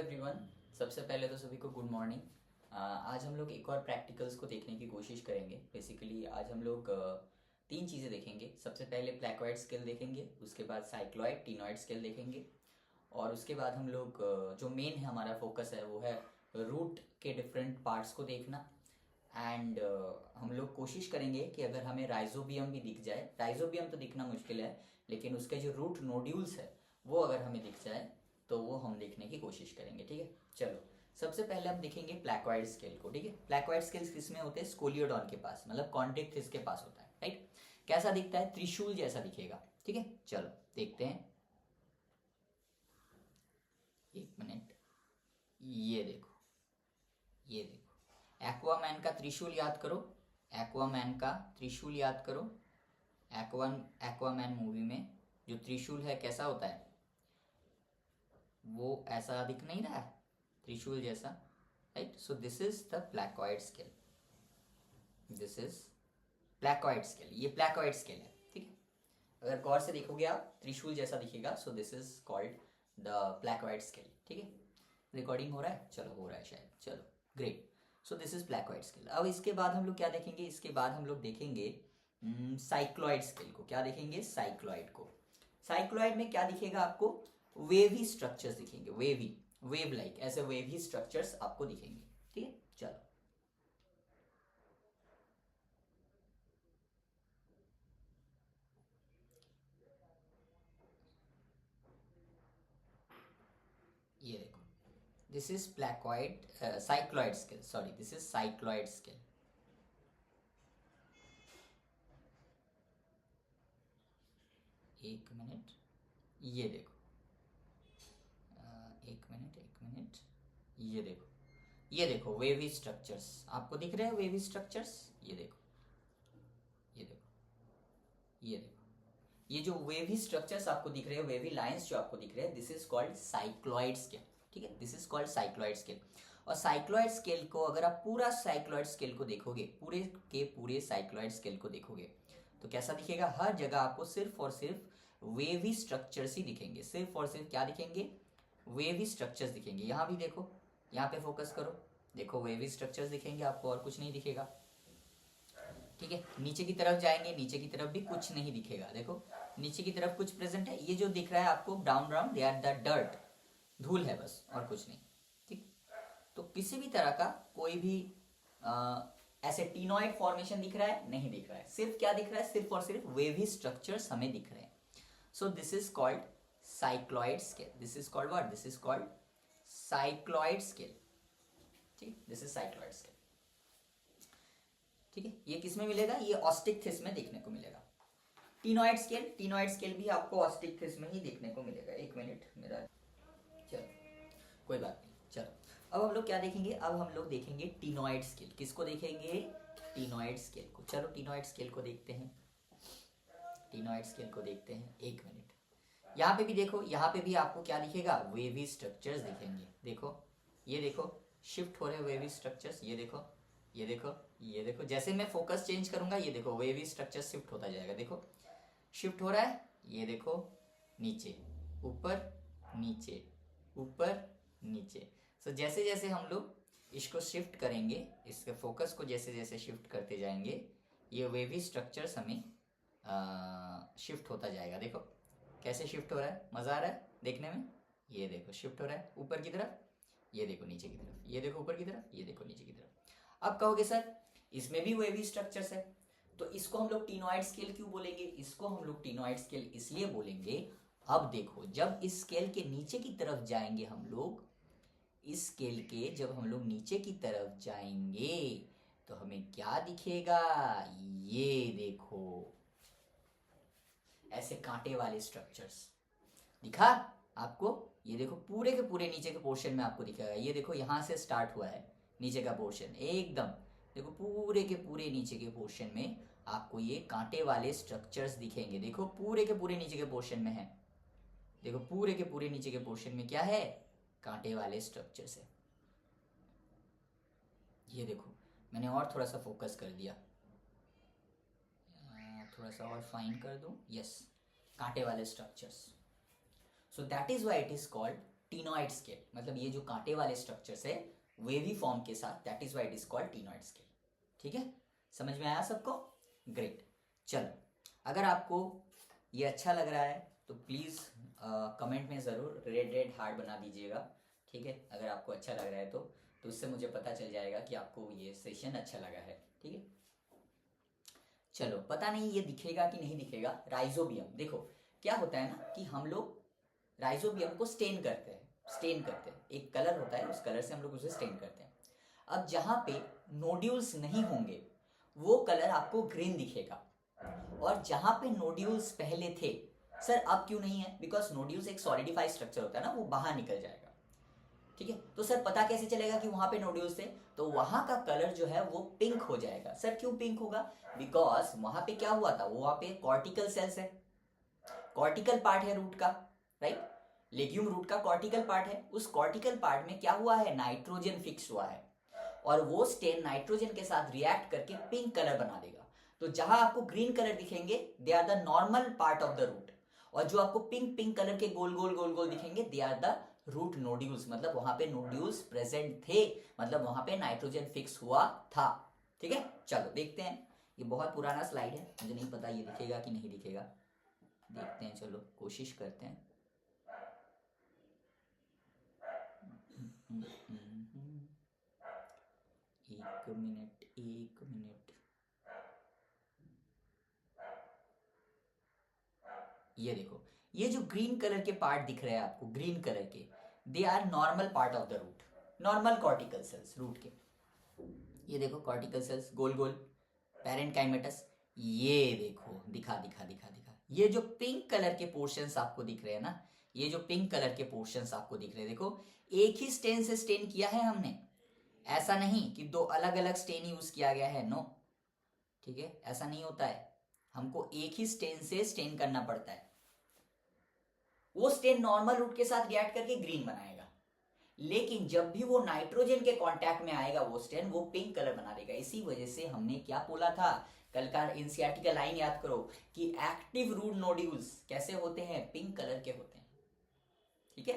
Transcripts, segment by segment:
Everyone. सबसे पहले तो सभी को गुड मॉर्निंग। आज हम लोग एक और प्रैक्टिकल्स को देखने की कोशिश करेंगे। बेसिकली आज हम लोग तीन चीज़ें देखेंगे। सबसे पहले प्लैक्वाइड स्केल देखेंगे, उसके बाद साइक्लॉइड टीनॉइड स्केल देखेंगे, और उसके बाद हम लोग जो मेन है हमारा फोकस है वो है रूट के डिफरेंट पार्ट्स को देखना। एंड हम लोग कोशिश करेंगे कि अगर हमें राइजोबियम भी दिख जाए, राइजोबियम तो दिखना मुश्किल है, लेकिन उसके जो रूट नोड्यूल्स है वो अगर हमें दिख जाए तो वो हम देखने की कोशिश करेंगे। ठीक है, चलो सबसे पहले हम देखेंगे प्लैक्वाइड स्केल को। ठीक है, प्लैक्वाइड स्केल्स किसमें होते हैं? स्कोलियोडॉन के पास, मतलब कॉन्टेक्ट इसके पास होता है। राइट, कैसा दिखता है? त्रिशूल जैसा दिखेगा। ठीक है, चलो देखते हैं। एक मिनट, ये देखो, ये देखो, एक्वामैन का त्रिशूल याद करो, एक्वामैन का त्रिशूल याद करो। एक्वामैन मूवी में जो त्रिशूल है कैसा होता है? वो ऐसा दिख नहीं रहा है, त्रिशूल जैसा। Right, so this is the placoid scale, this is placoid scale, ये प्लैक्वाइड स्केल है। ठीक है, अगर गौर से देखोगे आप, त्रिशूल जैसा दिखेगा, so this is called the placoid scale. ठीक है, रिकॉर्डिंग हो रहा है? चलो हो रहा है शायद, चलो great. So this is placoid scale. अब इसके बाद हम लोग क्या देखेंगे? इसके बाद हम लोग देखेंगे साइक्लॉइड स्केल को। क्या देखेंगे? साइक्लॉइड को। साइक्लॉइड में क्या दिखेगा आपको? वेवी स्ट्रक्चर्स दिखेंगे, वेवी, वेव लाइक, ऐसे वेवी स्ट्रक्चर्स आपको दिखेंगे। ठीक है, चलो ये देखो, this is placoid cycloid scale, sorry this is cycloid scale. एक मिनट, ये देखो, एक मिनट, एक मिनट, ये देखो, ये देखो वेवी स्ट्रक्चर्स आपको दिख रहे हैं, वेवी स्ट्रक्चर्स, ये देखो, ये देखो, ये देखो, ये जो वेवी स्ट्रक्चर्स आपको दिख रहे हैं, वेवी लाइंस जो आपको दिख रहे हैं, this is called cycloid scale. ठीक है, this is called cycloid scale. और साइक्लॉइड स्केल को अगर आप पूरा साइक्लॉइड स्केल को देखोगे, पूरे के पूरे साइक्लॉइड स्केल को देखोगे, तो कैसा दिखेगा? हर जगह आपको सिर्फ और सिर्फ वेवी स्ट्रक्चर्स ही दिखेंगे, सिर्फ और सिर्फ क्या दिखेंगे? वेवी स्ट्रक्चर्स दिखेंगे। यहाँ भी देखो, यहाँ पे फोकस करो, देखो वेवी स्ट्रक्चर्स दिखेंगे आपको, और कुछ नहीं दिखेगा। ठीक है, नीचे की तरफ जाएंगे, नीचे की तरफ भी कुछ नहीं दिखेगा। देखो नीचे की तरफ कुछ प्रेजेंट है, ये जो दिख रहा है आपको brown brown, they are the dirt, धूल है बस, और कुछ नहीं। ठीक, तो किसी भी तरह का कोई भी ऐसे टीनॉइड फॉर्मेशन दिख रहा है? नहीं दिख रहा है। सिर्फ क्या दिख रहा है? सिर्फ और सिर्फ वेवी स्ट्रक्चर्स हमें दिख रहे हैं। सो this is called cycloid scale, this is called what? This is called cycloid scale. ठीक, दिस इज साइक्लॉइड स्केल। ठीक है, ये किस में मिलेगा? ये ऑस्टिक में देखने को मिलेगा। टीनॉइड स्केल, टीनॉइड स्केल भी आपको ऑस्टिक में ही देखने को मिलेगा। एक मिनट मेरा, चलो कोई बात नहीं, चलो अब हम लोग क्या देखेंगे? अब हम लोग देखेंगे टीनॉइड स्केल। किसको देखेंगे? टीनॉइड स्केल को। चलो टीनॉइड स्केल को देखते हैं, टीनॉइड स्केल को देखते हैं। एक मिनट, यहाँ पे भी देखो, यहाँ पे भी आपको क्या दिखेगा? वेवी स्ट्रक्चर्स दिखेंगे। देखो, ये देखो, शिफ्ट हो रहे वेवी स्ट्रक्चर्स, ये देखो, ये देखो, ये देखो, जैसे मैं फोकस चेंज करूंगा, ये देखो वेवी स्ट्रक्चर शिफ्ट होता जाएगा। देखो शिफ्ट हो रहा है, ये देखो, नीचे ऊपर, नीचे ऊपर, नीचे। सो जैसे जैसे हम लोग इसको शिफ्ट करेंगे, इसके फोकस को जैसे जैसे शिफ्ट करते जाएंगे, ये वेवी स्ट्रक्चर्स हमें शिफ्ट होता जाएगा। देखो कैसे शिफ्ट हो रहा है, मज़ा आ रहा है देखने में। ये देखो शिफ्ट हो रहा है ऊपर की तरफ, ये देखो नीचे की तरफ, ये देखो ऊपर की तरफ, ये देखो नीचे की तरफ। अब कहोगे सर इसमें भी वेवी स्ट्रक्चर्स है, तो इसको हम लोग टीनॉइड स्केल क्यों बोलेंगे? इसको हम लोग टीनॉइड स्केल इसलिए बोलेंगे, अब देखो जब इस स्केल के नीचे की तरफ जाएंगे हम लोग, इस स्केल के जब हम लोग नीचे की तरफ जाएंगे तो हमें क्या दिखेगा? ये देखो, ऐसे कांटे वाले स्ट्रक्चर्स दिखा आपको? ये देखो पूरे के पूरे नीचे के पोर्शन में आपको दिखेगा। ये देखो यहाँ से स्टार्ट हुआ है नीचे का पोर्शन, एकदम देखो पूरे के पूरे नीचे के पोर्शन में आपको ये कांटे वाले स्ट्रक्चर्स दिखेंगे। देखो पूरे के पूरे नीचे के पोर्शन में है, देखो पूरे के पूरे नीचे के पोर्शन में क्या है? कांटे वाले स्ट्रक्चर्स है। ये देखो मैंने और थोड़ा सा फोकस कर दिया, थोड़ा सा और फाइन कर दूं, यस, कांटे वाले structures. So that is why it is called ctenoid scale, मतलब ये जो कांटे वाले स्ट्रक्चर्स है वेवी फॉर्म के साथ, that is why it is called ctenoid scale. ठीक है, समझ में आया सबको? ग्रेट। चलो, अगर आपको ये अच्छा लग रहा है तो प्लीज़ कमेंट में ज़रूर रेड रेड हार्ट बना दीजिएगा। ठीक है, अगर आपको अच्छा लग रहा है तो उससे मुझे पता चल जाएगा कि आपको ये सेशन अच्छा लगा है। ठीक है, चलो, पता नहीं ये दिखेगा कि नहीं दिखेगा। राइजोबियम, देखो क्या होता है ना कि हम लोग राइजोबियम को स्टेन करते हैं, एक कलर होता है, उस कलर से हम लोग उसे स्टेन करते हैं। अब जहाँ पे नोड्यूल्स नहीं होंगे वो कलर आपको ग्रीन दिखेगा, और जहाँ पे नोड्यूल्स पहले थे, सर अब क्यों नहीं है? बिकॉज नोड्यूल्स एक सॉलिडिफाइड स्ट्रक्चर होता है ना, वो बाहर निकल जाएगा। ठीक है, तो सर पता कैसे चलेगा कि वहां पे नोड्यूल्स थे? तो वहां का कलर जो है वो पिंक हो जाएगा। सर क्यों पिंक होगा? बिकॉज वहां पे क्या हुआ था, वहां पे कॉर्टिकल सेल्स है, कॉर्टिकल पार्ट है रूट का, राइट? लेग्यूम रूट का कॉर्टिकल पार्ट है, उस कॉर्टिकल पार्ट में क्या हुआ है, नाइट्रोजन फिक्स हुआ है, और वो स्टेन नाइट्रोजन के साथ रिएक्ट करके पिंक कलर बना देगा। तो जहां आपको ग्रीन कलर दिखेंगे they are the normal part of the root, और जो आपको पिंक पिंक कलर के गोल गोल गोल गोल दिखेंगे they are the root nodules, मतलब वहां पे नोड्यूल्स प्रेजेंट थे, मतलब वहां पे नाइट्रोजन फिक्स हुआ था। ठीक है, चलो देखते हैं। ये बहुत पुराना स्लाइड है, मुझे नहीं पता ये दिखेगा कि नहीं दिखेगा, देखते हैं, चलो कोशिश करते हैं। एक मिनट, ये देखो, ये जो ग्रीन कलर के पार्ट दिख रहे हैं आपको, ग्रीन कलर के, they are normal part of the root, normal cortical cells root के। ये देखो कॉर्टिकल सेल्स गोल गोल, पैरेन्काइमेटस। ये देखो दिखा, ये जो पिंक कलर के पोर्शंस आपको दिख रहे हैं ना, ये जो पिंक कलर के पोर्शंस आपको दिख रहे हैं, देखो एक ही स्टेन से स्टेन किया है हमने, ऐसा नहीं कि दो अलग अलग स्टेन यूज किया गया है, नो। ठीक है, ऐसा नहीं होता है, हमको एक ही स्टेन से स्टेन करना पड़ता है। वो स्टेन नॉर्मल रूट के साथ रिएक्ट करके ग्रीन बनाएगा, लेकिन जब भी वो नाइट्रोजन के कांटेक्ट में आएगा वो स्टेन, वो पिंक कलर बना देगा। इसी वजह से हमने क्या बोला था, कल का एनसीईआरटी का लाइन याद करो कि एक्टिव रूट नोड्यूल्स कैसे होते हैं, पिंक कलर के होते हैं। ठीक है,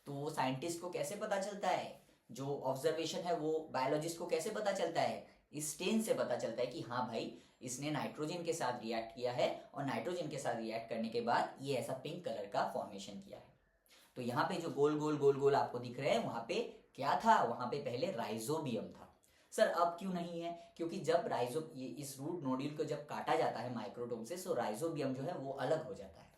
तो वो साइंटिस्ट को कैसे पता चलता है, जो ऑब्जर्वेशन है वो बायोलॉजिस्ट को कैसे पता चलता है, इस स्टेन से पता चलता है कि हाँ भाई इसने नाइट्रोजन के साथ रिएक्ट किया है, और नाइट्रोजन के साथ रिएक्ट करने के बाद ये ऐसा पिंक कलर का फॉर्मेशन किया है। तो यहाँ पे जो गोल गोल गोल गोल आपको दिख रहे हैं, वहां पे क्या था, वहां पे पहले राइजोबियम था। सर अब क्यों नहीं है? क्योंकि जब ये इस रूट नोड्यूल को जब काटा जाता है माइक्रोटोम से, तो राइजोबियम जो है वो अलग हो जाता है।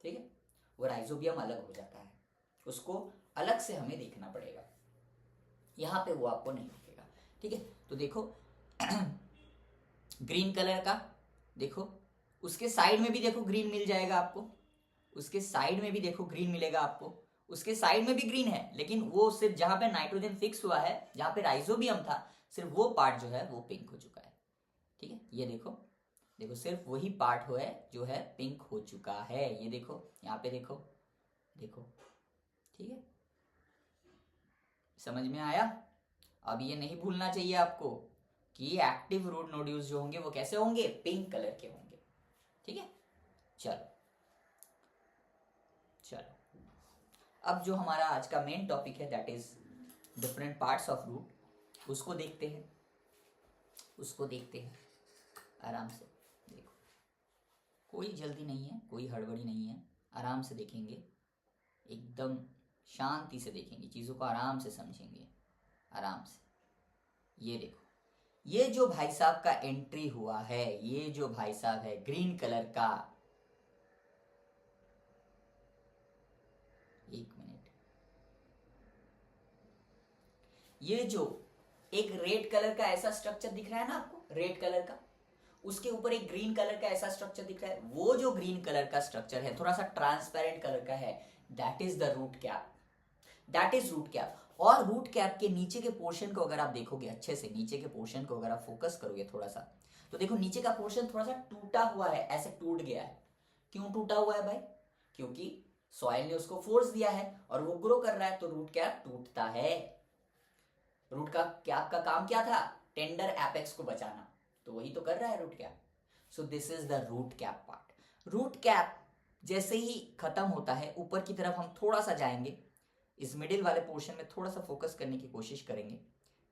ठीक है, वो राइजोबियम अलग हो जाता है, उसको अलग से हमें देखना पड़ेगा, यहाँ पे वो आपको नहीं दिखेगा। ठीक है, तो देखो ग्रीन कलर का, देखो उसके साइड में भी देखो ग्रीन मिल जाएगा आपको, उसके साइड में भी देखो ग्रीन मिलेगा आपको, उसके साइड में भी ग्रीन है, लेकिन वो सिर्फ जहां पे नाइट्रोजन फिक्स हुआ है, जहां पे राइजोबियम था, सिर्फ वो पार्ट जो है वो पिंक हो चुका है। ठीक है, ये देखो, देखो सिर्फ वही पार्ट हो है जो है पिंक हो चुका है, ये देखो यहाँ पे देखो, देखो। ठीक है, समझ में आया? अब ये नहीं भूलना चाहिए आपको कि एक्टिव रूट नोड्यूल्स जो होंगे वो कैसे होंगे, पिंक कलर के होंगे। ठीक है, चलो चलो, अब जो हमारा आज का मेन टॉपिक है that is different parts of root, उसको देखते हैं, आराम से देखो, कोई जल्दी नहीं है, कोई हड़बड़ी नहीं है, आराम से देखेंगे, एकदम शांति से देखेंगे, चीज़ों को आराम से समझेंगे, आराम से। ये देखो, ये जो भाई साहब का एंट्री हुआ है, ये जो भाई साहब है ग्रीन कलर का, एक मिनट, ये जो एक रेड कलर का ऐसा स्ट्रक्चर दिख रहा है ना आपको, रेड कलर का, उसके ऊपर एक ग्रीन कलर का ऐसा स्ट्रक्चर दिख रहा है, वो जो ग्रीन कलर का स्ट्रक्चर है थोड़ा सा ट्रांसपेरेंट कलर का है, that is the root cap, that is root cap. और रूट कैप के नीचे के पोर्शन को अगर आप देखोगे अच्छे से, नीचे के पोर्शन को अगर आप फोकस करोगे थोड़ा सा, तो देखो नीचे का पोर्शन थोड़ा सा टूटा हुआ है, ऐसे टूट गया है। क्यों टूटा हुआ है भाई? क्योंकि सॉइल ने उसको फोर्स दिया है और वो ग्रो कर रहा है, तो रूट कैप टूटता है। रूट का कैप का काम क्या था? टेंडर एपेक्स को बचाना, तो वही तो कर रहा है root cap. So this is the root cap part. Root cap जैसे ही खत्म होता है, ऊपर की तरफ हम थोड़ा सा जाएंगे, इस मिडिल वाले पोर्शन में थोड़ा सा फोकस करने की कोशिश करेंगे।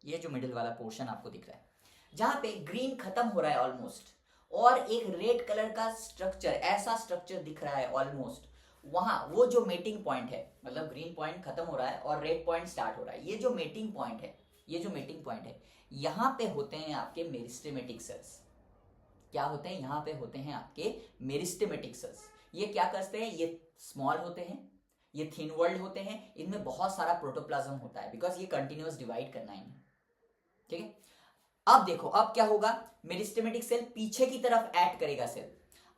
ये जो मिडिल वाला पोर्शन आपको दिख रहा है, जहां पे ग्रीन खत्म हो रहा है ऑलमोस्ट, और एक रेड कलर का स्ट्रक्चर, ऐसा स्ट्रक्चर दिख रहा है ऑलमोस्ट, वहां वो जो मेटिंग पॉइंट है, मतलब ग्रीन पॉइंट खत्म हो रहा है और रेड पॉइंट स्टार्ट हो रहा है, ये जो मेटिंग पॉइंट है, ये जो मेटिंग पॉइंट है, यहां पे होते हैं आपके मेरिस्टेमेटिक सेल्स। क्या होते हैं? यहां पे होते हैं आपके मेरिस्टेमेटिक सेल्स। ये क्या करते हैं? ये स्मॉल होते हैं, ये थिन वर्ल्ड होते हैं, इनमें बहुत सारा प्रोटोप्लाज्म होता है, बिकॉज ये कंटिन्यूअस डिवाइड करना है इन्हें। ठीक है, अब देखो अब क्या होगा, मेरिस्टेमेटिक सेल पीछे की तरफ ऐड करेगा सेल।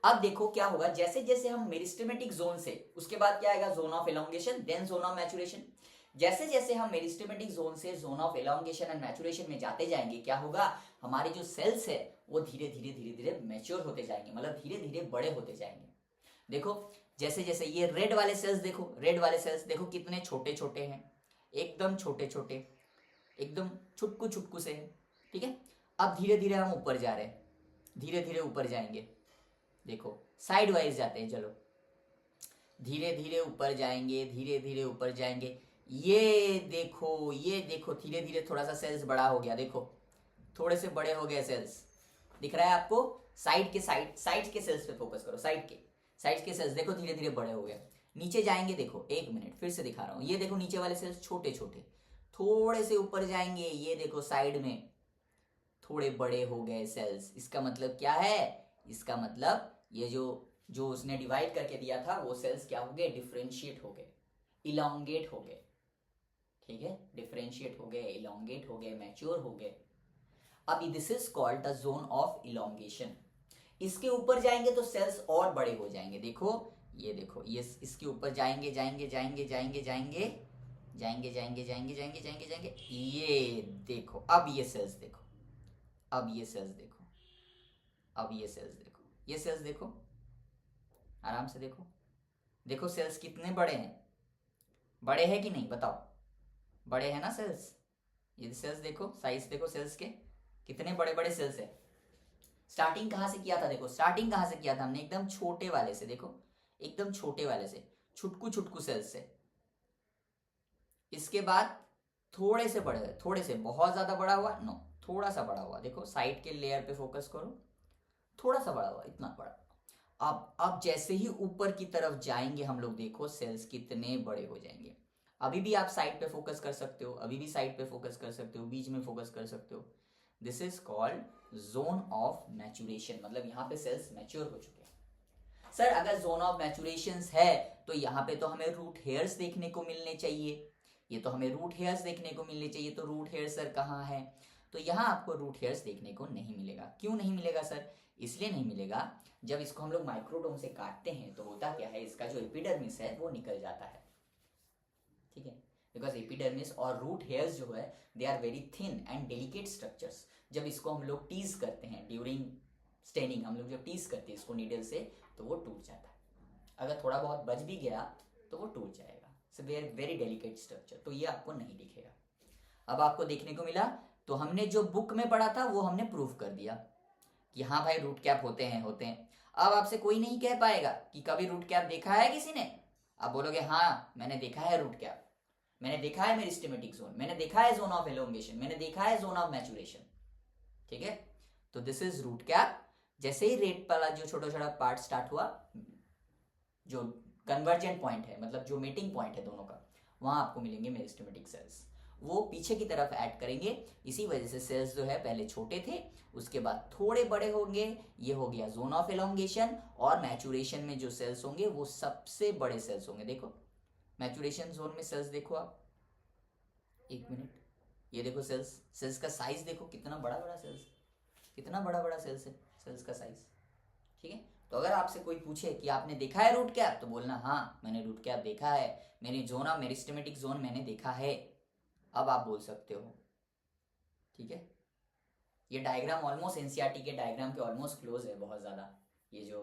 अब देखो क्या होगा, जैसे जैसे हम मेरिस्टेमेटिक जोन से, उसके बाद क्या आएगा, zone of elongation, then zone of maturation. जैसे जैसे हम मेरिस्टेमेटिक जोन से zone of elongation and maturation में जाते जाएंगे, क्या होगा, हमारे जो सेल्स है वो धीरे धीरे धीरे धीरे मैच्योर होते जाएंगे, मतलब धीरे धीरे बड़े होते जाएंगे। देखो जैसे जैसे ये रेड वाले सेल्स देखो, रेड वाले सेल्स देखो कितने छोटे छोटे हैं, एकदम छोटे छोटे, एकदम छुटकू छुटकू से है। ठीक है, अब धीरे धीरे हम ऊपर जा रहे हैं, धीरे धीरे ऊपर जाएंगे। देखो साइड वाइज जाते हैं, चलो धीरे धीरे ऊपर जाएंगे, धीरे धीरे ऊपर जाएंगे। ये देखो धीरे धीरे थोड़ा सा सेल्स बड़ा हो गया, देखो थोड़े से बड़े हो गए सेल्स, दिख रहा है आपको। साइड के साइड के सेल्स पे फोकस करो, साइड के सेल्स देखो धीरे धीरे बड़े हो गए। नीचे जाएंगे, देखो एक मिनट फिर से दिखा रहा हूं, ये देखो नीचे वाले सेल्स छोटे छोटे, थोड़े से ऊपर जाएंगे, ये देखो साइड में थोड़े बड़े हो गए सेल्स। इसका मतलब क्या है, इसका मतलब ये जो उसने डिवाइड करके दिया था वो सेल्स क्या हो गए, डिफरेंशिएट हो गए, इलोंगेट हो गए। ठीक है, डिफरेंशिएट हो गए, इलोंगेट हो गए, मैच्योर हो गए। अब this is called the zone of elongation. इसके ऊपर जाएंगे तो सेल्स और बड़े हो जाएंगे। देखो ये इसके ऊपर जाएंगे जाएंगे जाएंगे जाएंगे जाएंगे जाएंगे जाएंगे जाएंगे जाएंगे जाएंगे जाएंगे, ये देखो अब ये सेल्स देखो, अब ये सेल्स देखो, अब ये सेल्स देखो, ये सेल्स देखो, आराम से देखो, देखो सेल्स कितने बड़े हैं, बड़े हैं कि नहीं बताओ, बड़े हैं ना सेल्स। ये सेल्स देखो, साइज देखो सेल्स के, कितने बड़े बड़े सेल्स है। स्टार्टिंग कहां से किया था, देखो स्टार्टिंग कहां से किया था हमने, एकदम छोटे वाले से, देखो एकदम छोटे वाले से, छुटकू छुटकू सेल्स से। इसके बाद थोड़े से बड़े, थोड़े से, बहुत ज्यादा बड़ा हुआ नो, थोड़ा सा बड़ा हुआ, देखो साइड के लेयर पे फोकस करो, थोड़ा सा बड़ा हुआ, इतना बड़ा। अब जैसे ही ऊपर की तरफ जाएंगे हम लोग, देखो सेल्स कितने बड़े हो जाएंगे। अभी भी आप साइड पे फोकस कर सकते हो, अभी भी साइड पे फोकस कर सकते हो, बीच में फोकस कर सकते हो। This is called zone of maturation, मतलब यहाँ पे सेल्स मैच्योर हो चुके हैं। सर अगर जोन ऑफ मैचुरेशन है तो यहाँ पे तो हमें रूट हेयर्स देखने को मिलने चाहिए, ये तो हमें रूट हेयर्स देखने को मिलने चाहिए। तो रूट हेयर सर कहाँ है, तो यहाँ आपको रूट हेयर्स देखने को नहीं मिलेगा। क्यों नहीं मिलेगा सर, इसलिए नहीं मिलेगा, जब इसको हम लोग माइक्रोटोम से काटते हैं तो होता क्या है, इसका जो एपिडर्मिस है वो निकल जाता है। ठीक है, बिकॉज एपिडर्मिस और रूट हेयर्स जो है they are very thin and delicate structures. जब इसको हम लोग टीज करते हैं ड्यूरिंग स्टेनिंग, हम लोग जब टीज करते हैं इसको नीडल से, तो वो टूट जाता है। अगर थोड़ा बहुत बच भी गया तो वो टूट जाएगा। So they are very delicate structure, तो ये आपको नहीं दिखेगा। अब आपको देखने को मिला, तो हमने जो बुक में पढ़ा था वो हमने प्रूव कर दिया कि हाँ भाई रूट कैप होते हैं। अब आपसे कोई नहीं कह पाएगा कि कभी रूट कैप देखा है किसी ने। आप बोलोगे हाँ मैंने देखा है रूट कैप, मैंने देखा है मेरिस्टेमेटिक जोन, मैंने देखा है जोन ऑफ एलोंगेशन, मैंने देखा है जोन ऑफ मैचुरेशन। ठीक है, तो दिस इज रूट कैप। जैसे ही रेट वाला जो छोटा छोटा पार्ट स्टार्ट हुआ, जो कन्वर्जेंट पॉइंट है, मतलब जो मीटिंग पॉइंट है दोनों का, वहां आपको मिलेंगे मेरिस्टेमेटिक सेल्स, वो पीछे की तरफ ऐड करेंगे। इसी वजह से सेल्स जो है पहले छोटे थे, उसके बाद थोड़े बड़े होंगे, ये हो गया जोन ऑफ एलोंगेशन। और मैचुरेशन में जो सेल्स होंगे वो सबसे बड़े सेल्स होंगे। देखो मैचुरेशन जोन में सेल्स देखो आप, एक मिनट, ये देखो सेल्स का साइज देखो, कितना बड़ा बड़ा सेल्स, कितना बड़ा बड़ा सेल्स है, सेल्स का साइज। ठीक है, तो अगर आपसे कोई पूछे कि आपने देखा है रूट कैप, तो बोलना हाँ मैंने रूट कैप देखा है, मैंने जोन ऑफ मेरिस्टेमेटिक जोन मैंने देखा है। अब आप बोल सकते हो। ठीक है, ये डायग्राम ऑलमोस्ट एनसीईआरटी के डायग्राम के ऑलमोस्ट क्लोज है, बहुत ज़्यादा, ये जो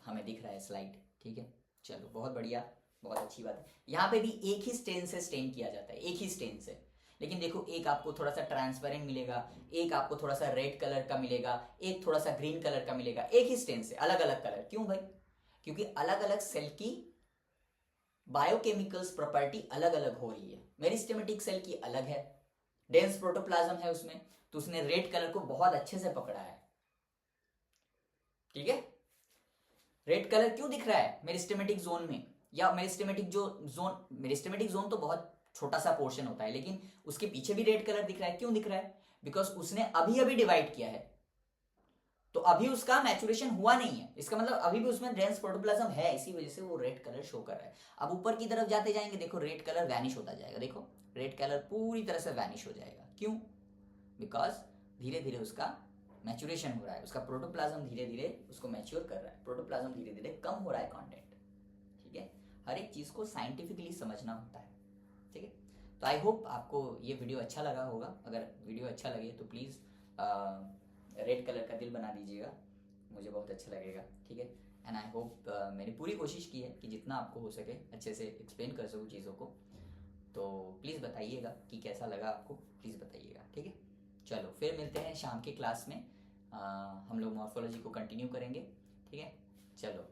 हमें दिख रहा है स्लाइड। ठीक है, चलो बहुत बढ़िया, बहुत अच्छी बात है। यहाँ पे भी एक ही स्टेन से स्टेन किया जाता है, एक ही स्टेन से, लेकिन देखो एक आपको थोड़ा सा ट्रांसपेरेंट मिलेगा, एक आपको थोड़ा सा रेड कलर का मिलेगा, एक थोड़ा सा ग्रीन कलर का मिलेगा, एक ही स्टेन से अलग अलग कलर। क्यों भाई, क्योंकि अलग अलग सेल की बायोकेमिकल्स प्रॉपर्टी अलग अलग हो रही है। मेरिस्टेमेटिक सेल की अलग है, डेंस प्रोटोप्लाज्म है उसमें, तो उसने रेड कलर को बहुत अच्छे से पकड़ा है। ठीक है, रेड कलर क्यों दिख रहा है मेरिस्टेमेटिक जोन में, या मेरिस्टेमेटिक जोन तो बहुत छोटा सा पोर्शन होता है, लेकिन उसके पीछे भी रेड कलर दिख रहा है। क्यों दिख रहा है? बिकॉज उसने अभी अभी डिवाइड किया है, तो अभी उसका मैचुरेशन हुआ नहीं है, इसका मतलब अभी भी उसमें डेंस प्रोटोप्लाज्म है, इसी वजह से वो रेड कलर शो कर रहा है। अब ऊपर की तरफ जाते जाएंगे, देखो रेड कलर वैनिश होता जाएगा, देखो रेड कलर पूरी तरह से वैनिश हो जाएगा। क्यों? बिकॉज धीरे धीरे उसका मैचुरेशन हो रहा है, उसका प्रोटोप्लाज्म धीरे धीरे उसको मैच्योर कर रहा है, प्रोटोप्लाज्म धीरे धीरे कम हो रहा है कंटेंट। ठीक है, हर एक चीज को साइंटिफिकली समझना होता है। ठीक है, तो आई होप आपको ये वीडियो अच्छा लगा होगा। अगर वीडियो अच्छा लगे तो प्लीज़ रेड कलर का दिल बना दीजिएगा, मुझे बहुत अच्छा लगेगा। ठीक है, एंड आई होप मैंने पूरी कोशिश की है कि जितना आपको हो सके अच्छे से एक्सप्लेन कर सकूँ चीज़ों को। तो प्लीज़ बताइएगा कि कैसा लगा आपको, प्लीज़ बताइएगा। ठीक है, चलो फिर मिलते हैं शाम के क्लास में, हम लोग मॉर्फोलॉजी को कंटिन्यू करेंगे। ठीक है, चलो।